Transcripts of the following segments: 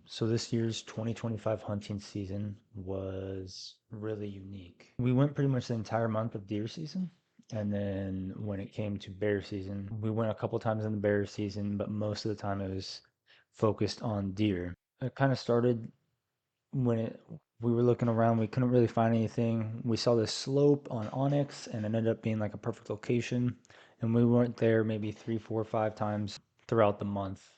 So this year's 2025 hunting season was really unique. We went pretty much the entire month of deer season. And then when it came to bear season, we went a couple times in the bear season, but most of the time it was focused on deer. It kind of started when we were looking around, we couldn't really find anything. We saw this slope on Onyx and it ended up being like a perfect location. And we weren't there maybe three, four, five times throughout the month,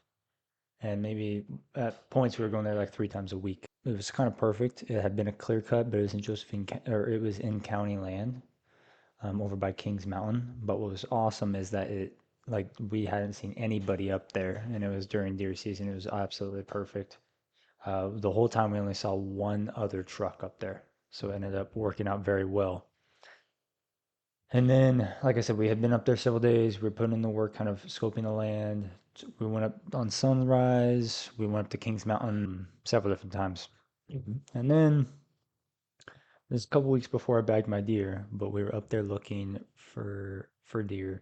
and maybe at points we were going there like three times a week. It was kind of perfect. It had been a clear cut, but it was in Josephine, or it was in county land, over by Kings Mountain. But what was awesome is that like we hadn't seen anybody up there, and it was during deer season. It was absolutely perfect. The whole time we only saw one other truck up there, so it ended up working out very well. And then, like I said, we had been up there several days. We were putting in the work, kind of scoping the land. We went up on sunrise. We went up to Kings Mountain several different times. And then this a couple weeks before I bagged my deer, but we were up there looking for deer,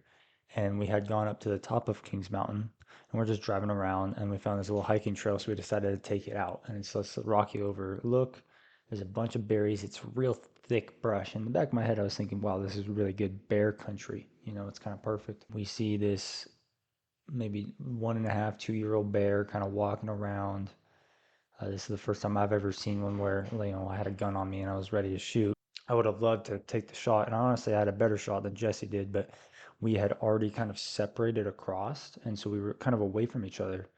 and we had gone up to the top of Kings Mountain, and we're just driving around, and we found this little hiking trail, so we decided to take it out. And it's this rocky overlook. There's a bunch of berries. It's real thick brush. In the back of my head, I was thinking, wow, this is really good bear country. It's kind of perfect. We see this maybe 1.5, 2-year-old bear kind of walking around. This is the first time I've ever seen one where, I had a gun on me and I was ready to shoot. I would have loved to take the shot, and honestly, I had a better shot than Jesse did, but we had already kind of separated across, and so we were kind of away from each other.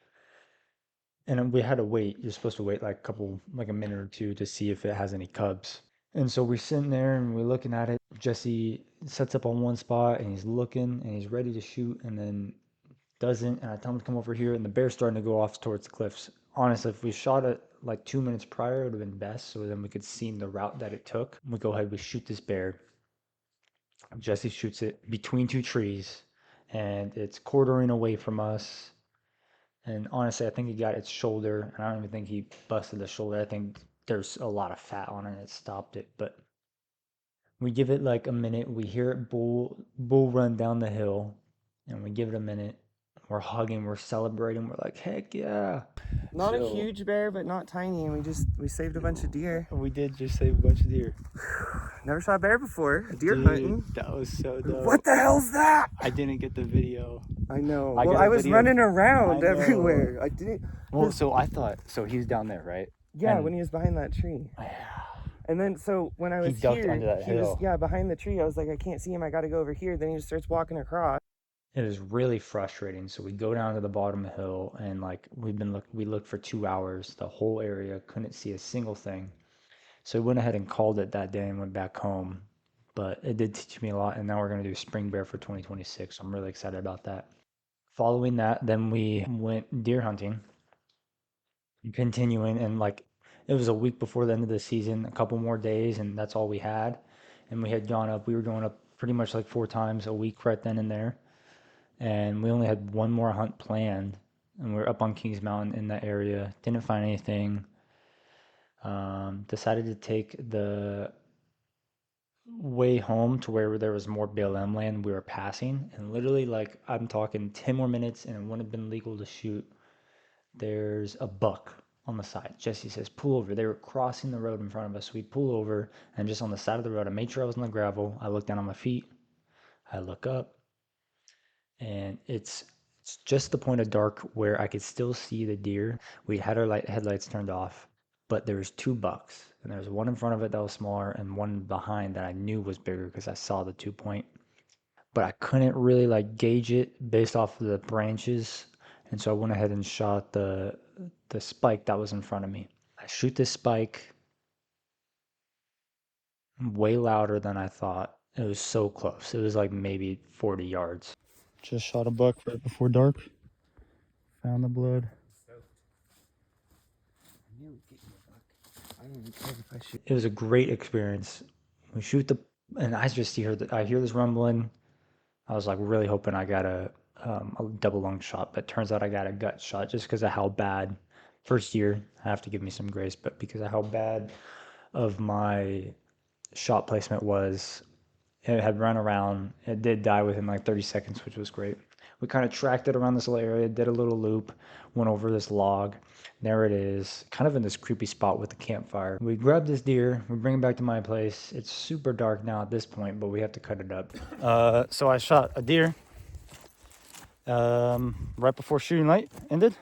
And we had to wait. You're supposed to wait like a minute or two to see if it has any cubs. And so we're sitting there and we're looking at it. Jesse sets up on one spot and he's looking and he's ready to shoot, and then doesn't. And I tell him to come over here, and the bear's starting to go off towards the cliffs. Honestly, if we shot it like 2 minutes prior, it would have been best. So then we could see the route that it took. We go ahead, we shoot this bear. Jesse shoots it between two trees, and it's quartering away from us. And honestly, I think he got its shoulder, and I don't even think he busted the shoulder. I think there's a lot of fat on it. It stopped it. But we give it like a minute. We hear it bull run down the hill, and we give it a minute. We're hugging, we're celebrating. We're like, heck yeah. Not a So huge bear, but not tiny, and we saved a bunch of deer. we did just save a bunch of deer. Never saw a bear before. Deer Dude, hunting. that was so What dope. the hell's that? I didn't get the video. I know. I Well, got I a was video. running I around know. everywhere. I didn't. Well, so I thought, so he's down there, right? Yeah, And when he was behind that tree. And then, so when I he was ducked here, under that he was, hill. yeah, behind the tree. I was like, I can't see him. I got to go over here. Then he just starts walking across. It is really frustrating. So we go down to the bottom of the hill, and like we looked for 2 hours, the whole area, couldn't see a single thing. So we went ahead and called it that day and went back home. But it did teach me a lot, and now we're gonna do spring bear for 2026. So I'm really excited about that. Following that, then we went deer hunting, continuing, and like it was a week before the end of the season, a couple more days, and that's all we had. And we were going up pretty much like 4 times a week right then and there. And we only had one more hunt planned, and we are up on Kings Mountain in that area. Didn't find anything. Decided to take the way home to where there was more BLM land we were passing, and literally like I'm talking 10 more minutes and it wouldn't have been legal to shoot. There's a buck on the side. Jesse says, pull over. They were crossing the road in front of us. We pull over, and just on the side of the road, I made sure I was on the gravel. I look down on my feet. I look up, and it's just the point of dark where I could still see the deer. We had our headlights turned off, but there was two bucks, and there was one in front of it that was smaller, and one behind that I knew was bigger because I saw the 2 point. But I couldn't really like gauge it based off of the branches, and so I went ahead and shot the spike that was in front of me. I shoot this spike way louder than I thought. It was so close. It was like maybe 40 yards. Just shot a buck right before dark. Found the blood. It was a great experience. We shoot and I just I hear this rumbling. I was like really hoping I got a double lung shot, but turns out I got a gut shot just because of how bad. First year, I have to give me some grace, but because of how bad of my shot placement was, it had run around. It did die within like 30 seconds, which was great. We kind of tracked it around this little area, did a little loop, went over this log. There it is, kind of in this creepy spot with the campfire. We grabbed this deer, we bring it back to my place. It's super dark now at this point, but we have to cut it up. So I shot a deer right before shooting light ended,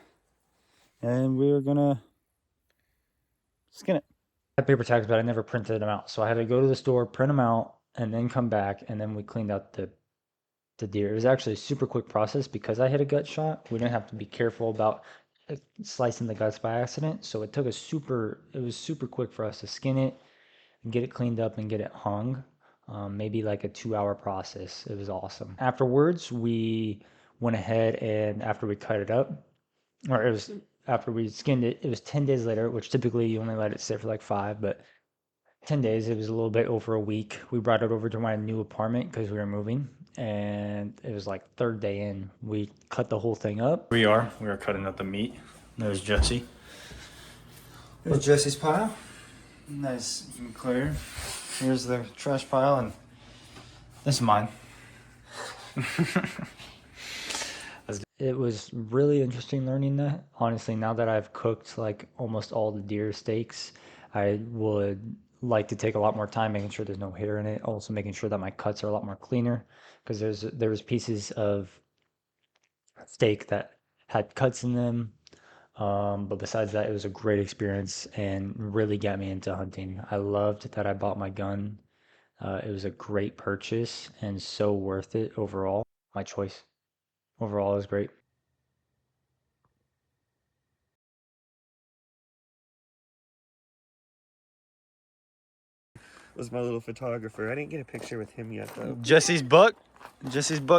and we were gonna skin it. I had paper tags, but I never printed them out, so I had to go to the store, print them out, and then come back, and then we cleaned out the deer. It was actually a super quick process because I had a gut shot. We didn't have to be careful about slicing the guts by accident, so it was super quick for us to skin it and get it cleaned up and get it hung. Maybe like a 2-hour process. It was awesome. Afterwards, we went ahead and after we cut it up, or it was after we skinned it, it was 10 days later, which typically you only let it sit for like 5, but 10 days, it was a little bit over a week. We brought it over to my new apartment because we were moving, and it was like 3rd day in. We cut the whole thing up. We are cutting up the meat. There's Jesse. There's Jesse's pile. Nice and clear. Here's the trash pile, and this is mine. It was really interesting learning that. Honestly, now that I've cooked like almost all the deer steaks, I would like to take a lot more time making sure there's no hair in it. Also making sure that my cuts are a lot more cleaner because there was pieces of steak that had cuts in them. But besides that, it was a great experience and really got me into hunting. I loved that I bought my gun. It was a great purchase and so worth it overall. My choice overall is great. Was my little photographer. I didn't get a picture with him yet though. Jesse's buck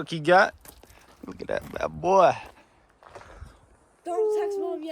he got. Look at that bad boy. Don't text mom yet.